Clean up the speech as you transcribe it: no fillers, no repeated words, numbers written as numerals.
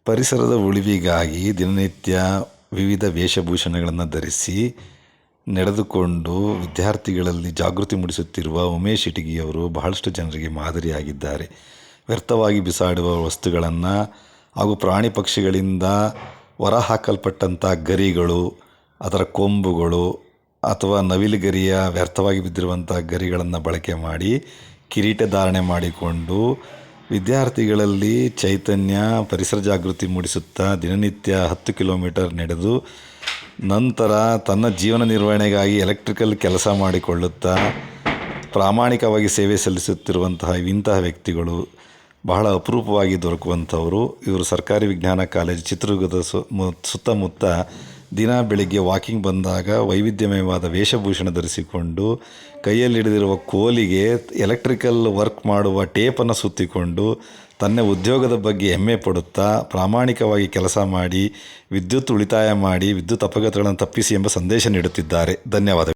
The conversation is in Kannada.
ಪರಿಸರದ ಉಳಿವಿಗಾಗಿ ದಿನನಿತ್ಯ ವಿವಿಧ ವೇಷಭೂಷಣಗಳನ್ನು ಧರಿಸಿ ನಡೆದುಕೊಂಡು ವಿದ್ಯಾರ್ಥಿಗಳಲ್ಲಿ ಜಾಗೃತಿ ಮೂಡಿಸುತ್ತಿರುವ ಉಮೇಶ್ ಇಟಗಿಯವರು ಬಹಳಷ್ಟು ಜನರಿಗೆ ಮಾದರಿಯಾಗಿದ್ದಾರೆ. ವ್ಯರ್ಥವಾಗಿ ಬಿಸಾಡುವ ವಸ್ತುಗಳನ್ನು ಹಾಗೂ ಪ್ರಾಣಿ ಪಕ್ಷಿಗಳಿಂದ ಹೊರಹಾಕಲ್ಪಟ್ಟಂಥ ಗರಿಗಳು, ಅದರ ಕೊಂಬುಗಳು ಅಥವಾ ನವಿಲುಗರಿಯ ವ್ಯರ್ಥವಾಗಿ ಬಿದ್ದಿರುವಂಥ ಗರಿಗಳನ್ನು ಬಳಕೆ ಮಾಡಿ ಕಿರೀಟ ಧಾರಣೆ ಮಾಡಿಕೊಂಡು ವಿದ್ಯಾರ್ಥಿಗಳಲ್ಲಿ ಚೈತನ್ಯ, ಪರಿಸರ ಜಾಗೃತಿ ಮೂಡಿಸುತ್ತಾ ದಿನನಿತ್ಯ 10 ಕಿಲೋಮೀಟರ್ ನಡೆದು ನಂತರ ತನ್ನ ಜೀವನ ನಿರ್ವಹಣೆಗಾಗಿ ಎಲೆಕ್ಟ್ರಿಕಲ್ ಕೆಲಸ ಮಾಡಿಕೊಳ್ಳುತ್ತಾ ಪ್ರಾಮಾಣಿಕವಾಗಿ ಸೇವೆ ಸಲ್ಲಿಸುತ್ತಿರುವಂತಹ ಇಂತಹ ವ್ಯಕ್ತಿಗಳು ಬಹಳ ಅಪರೂಪವಾಗಿ ದೊರಕುವಂಥವರು. ಇವರು ಸರ್ಕಾರಿ ವಿಜ್ಞಾನ ಕಾಲೇಜು ಚಿತ್ರದುರ್ಗದ ಸುತ್ತಮುತ್ತ ದಿನ ಬೆಳಿಗ್ಗೆ ವಾಕಿಂಗ್ ಬಂದಾಗ ವೈವಿಧ್ಯಮಯವಾದ ವೇಷಭೂಷಣ ಧರಿಸಿಕೊಂಡು ಕೈಯಲ್ಲಿ ಹಿಡಿದಿರುವ ಕೋಲಿಗೆ ಎಲೆಕ್ಟ್ರಿಕಲ್ ವರ್ಕ್ ಮಾಡುವ ಟೇಪನ್ನು ಸುತ್ತಿಕೊಂಡು ತನ್ನ ಉದ್ಯೋಗದ ಬಗ್ಗೆ ಹೆಮ್ಮೆ ಪಡುತ್ತಾ ಪ್ರಾಮಾಣಿಕವಾಗಿ ಕೆಲಸ ಮಾಡಿ ವಿದ್ಯುತ್ ಉಳಿತಾಯ ಮಾಡಿ ವಿದ್ಯುತ್ ಅಪಘಾತಗಳನ್ನು ತಪ್ಪಿಸಿ ಎಂಬ ಸಂದೇಶ ನೀಡುತ್ತಿದ್ದಾರೆ. ಧನ್ಯವಾದಗಳು.